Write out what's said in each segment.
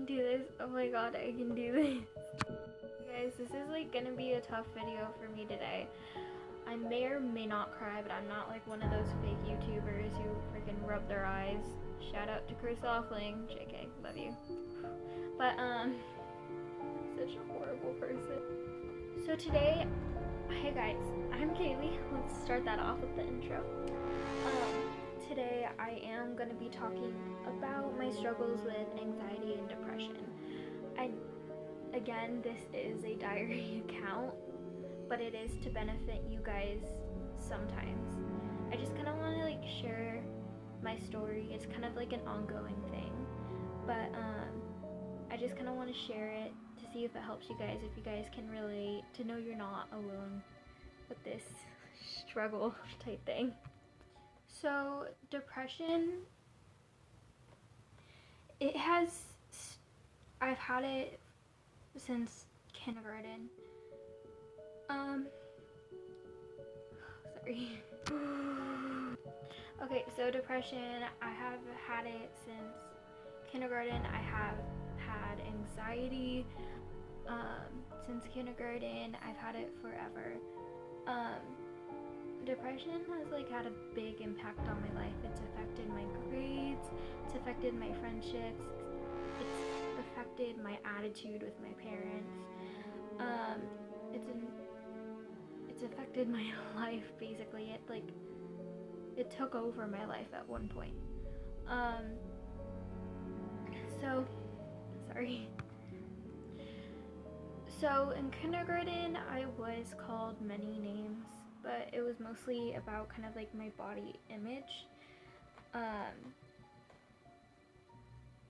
can do this. Oh my god, I can do this. Guys, this is like gonna be a tough video for me today. I may or may not cry, but I'm not like one of those fake YouTubers who freaking rub their eyes. Shout out to Chris Offling. JK, love you. But, such a horrible person. So today, hey guys, I'm Kaylee. Let's start that off with the intro. Today I am going to be talking about my struggles with anxiety and depression. Again, this is a diary account, but it is to benefit you guys sometimes. I just kind of want to like share my story. It's kind of like an ongoing thing, but I just kind of want to share it to see if it helps you guys, if you guys can relate, to know you're not alone with this struggle type thing. So depression, I've had it since kindergarten. Sorry. Okay, so depression, I have had it since kindergarten. I have had anxiety since kindergarten. I've had it forever. Depression has like had a big impact on my life. It's affected my grades, it's affected my friendships, it's affected my attitude with my parents. It's affected my life basically. It took over my life at one point. So sorry. So in kindergarten I was called many names, but it was mostly about kind of like my body image.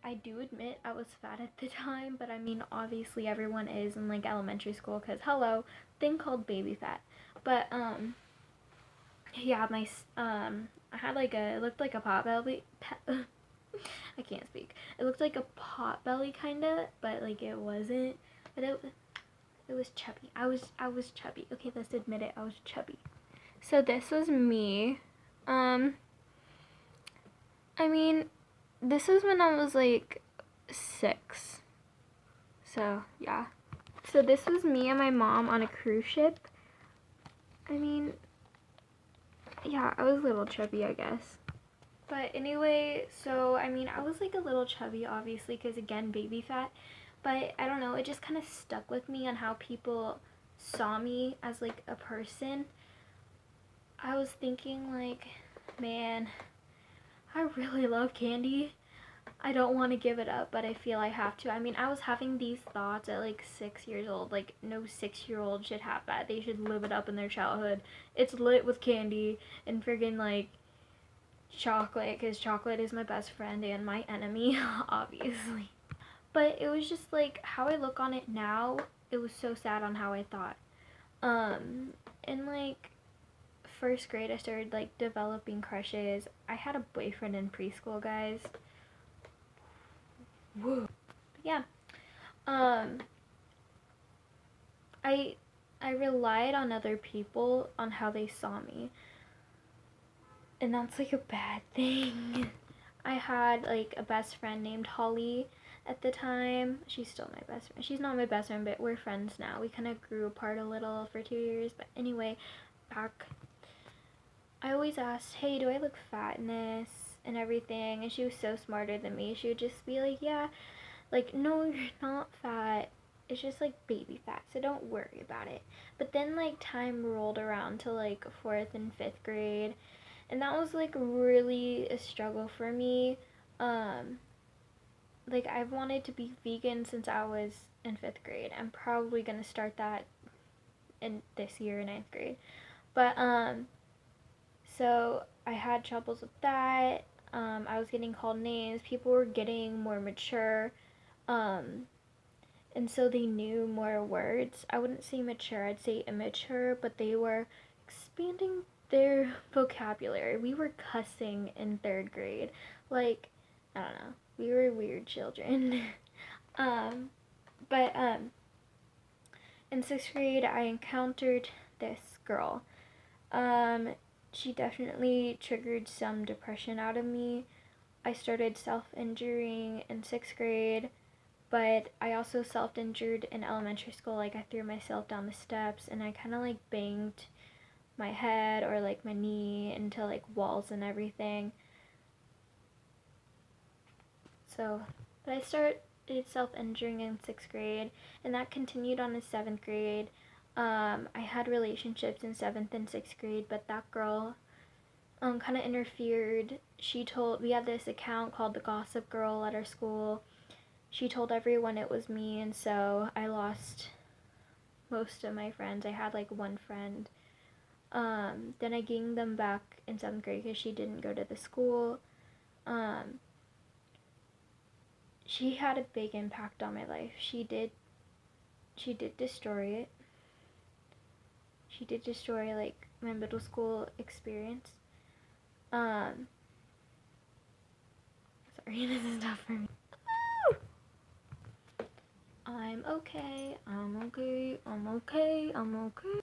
I do admit I was fat at the time, but I mean obviously everyone is in like elementary school, because hello, thing called baby fat. But yeah, I had like it looked like a pot belly. I can't speak. It looked like a pot belly kinda, but like it wasn't. But it was chubby. I was chubby. Okay, let's admit it. I was chubby. So this was me. I mean, this is when I was like 6. So yeah. So this was me and my mom on a cruise ship. I mean, yeah, I was a little chubby, I guess. But anyway, so I mean, I was like a little chubby, obviously, because again, baby fat. But I don't know, it just kind of stuck with me on how people saw me as like a person. I was thinking like, man, I really love candy. I don't want to give it up, but I feel I have to. I mean, I was having these thoughts at like 6 years old. Like, no 6-year-old should have that. They should live it up in their childhood. It's lit with candy and friggin' like chocolate, because chocolate is my best friend and my enemy, obviously. But it was just like how I look on it now, it was so sad on how I thought. In like first grade, I started like developing crushes. I had a boyfriend in preschool, guys. Whoa. Yeah. I relied on other people on how they saw me. And that's like a bad thing. I had like a best friend named Holly at the time. She's still my best friend. She's not my best friend, but we're friends now. We kind of grew apart a little for 2 years. But anyway, back, I always asked, hey, do I look fat in this and everything? And she was so smarter than me. She would just be like, yeah, like, no, you're not fat. It's just like baby fat, so don't worry about it. But then like time rolled around to like 4th and 5th grade, and that was like really a struggle for me. Like, I've wanted to be vegan since I was in 5th grade. I'm probably gonna start that in this year in 9th grade. But so I had troubles with that. I was getting called names. People were getting more mature. And so they knew more words. I wouldn't say mature, I'd say immature, but they were expanding their vocabulary. We were cussing in 3rd grade. Like, I don't know. We were weird children. But in 6th grade, I encountered this girl. She definitely triggered some depression out of me. I started self-injuring in 6th grade, but I also self-injured in elementary school. Like, I threw myself down the steps and I kind of like banged my head or like my knee into like walls and everything. So, but I started self-injuring in 6th grade, and that continued on in 7th grade. I had relationships in 7th and 6th grade, but that girl kind of interfered. We had this account called the Gossip Girl at our school. She told everyone it was me, and so I lost most of my friends. I had like one friend. Then I gained them back in 7th grade because she didn't go to the school. She had a big impact on my life. She did destroy it. She did destroy like my middle school experience. Sorry, this is tough for me. I'm okay. I'm okay. I'm okay. I'm okay.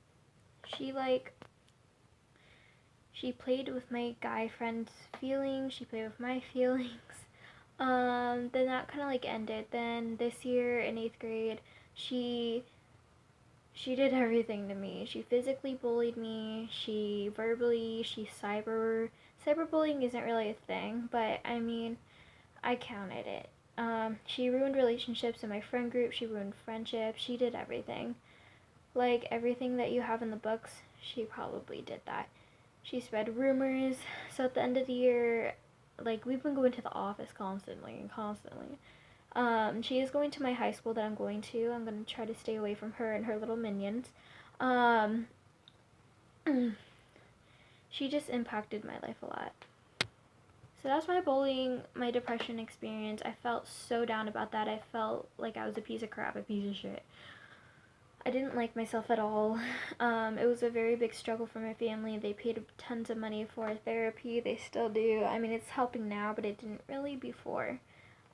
She played with my guy friend's feelings. She played with my feelings. Then that kind of like ended. Then this year in 8th grade, she did everything to me. She physically bullied me. She verbally, cyberbullying isn't really a thing, but I mean, I counted it. She ruined relationships in my friend group. She ruined friendships. She did everything. Like everything that you have in the books, she probably did that. She spread rumors. So at the end of the year, like we've been going to the office constantly and constantly. She is going to my high school that I'm going to. I'm going to try to stay away from her and her little minions. She just impacted my life a lot. So that's my bullying, my depression experience. I felt so down about that. I felt like I was a piece of crap, a piece of shit. I didn't like myself at all. It was a very big struggle for my family. They paid tons of money for therapy. They still do. I mean, it's helping now, but it didn't really before.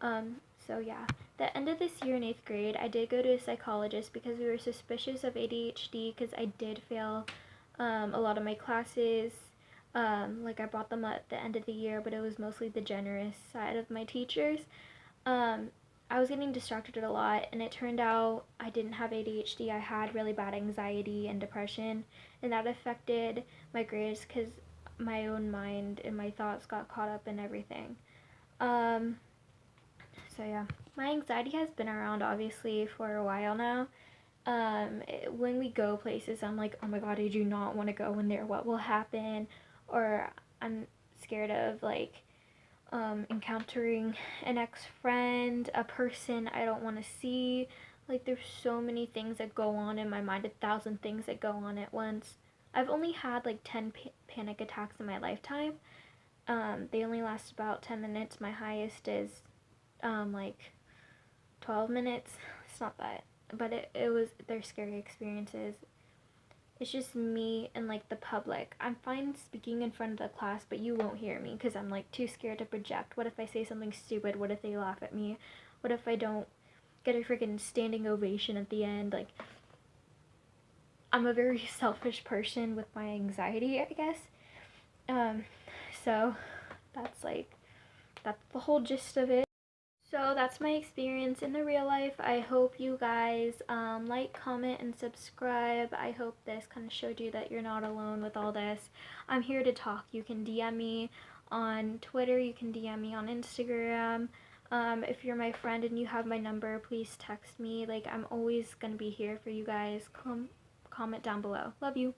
So yeah, the end of this year in 8th grade, I did go to a psychologist because we were suspicious of ADHD because I did fail a lot of my classes. Like I brought them at the end of the year, but it was mostly the generous side of my teachers. I was getting distracted a lot, and it turned out I didn't have ADHD. I had really bad anxiety and depression, and that affected my grades because my own mind and my thoughts got caught up in everything. So yeah, my anxiety has been around obviously for a while now. When we go places, I'm like, oh my god, I do not want to go in there. What will happen? Or I'm scared of like encountering an ex-friend, a person I don't want to see. Like there's so many things that go on in my mind, 1,000 things that go on at once. I've only had like 10 panic attacks in my lifetime. They only last about 10 minutes. My highest is like 12 minutes. It's not that, but they're scary experiences. It's just me and like the public. I'm fine speaking in front of the class, but you won't hear me because I'm like too scared to project. What if I say something stupid? What if they laugh at me? What if I don't get a freaking standing ovation at the end? Like, I'm a very selfish person with my anxiety, I guess. So that's the whole gist of it. So that's my experience in the real life. I hope you guys like, comment, and subscribe. I hope this kind of showed you that you're not alone with all this. I'm here to talk. You can DM me on Twitter. You can DM me on Instagram. If you're my friend and you have my number, please text me. Like, I'm always going to be here for you guys. Comment down below. Love you.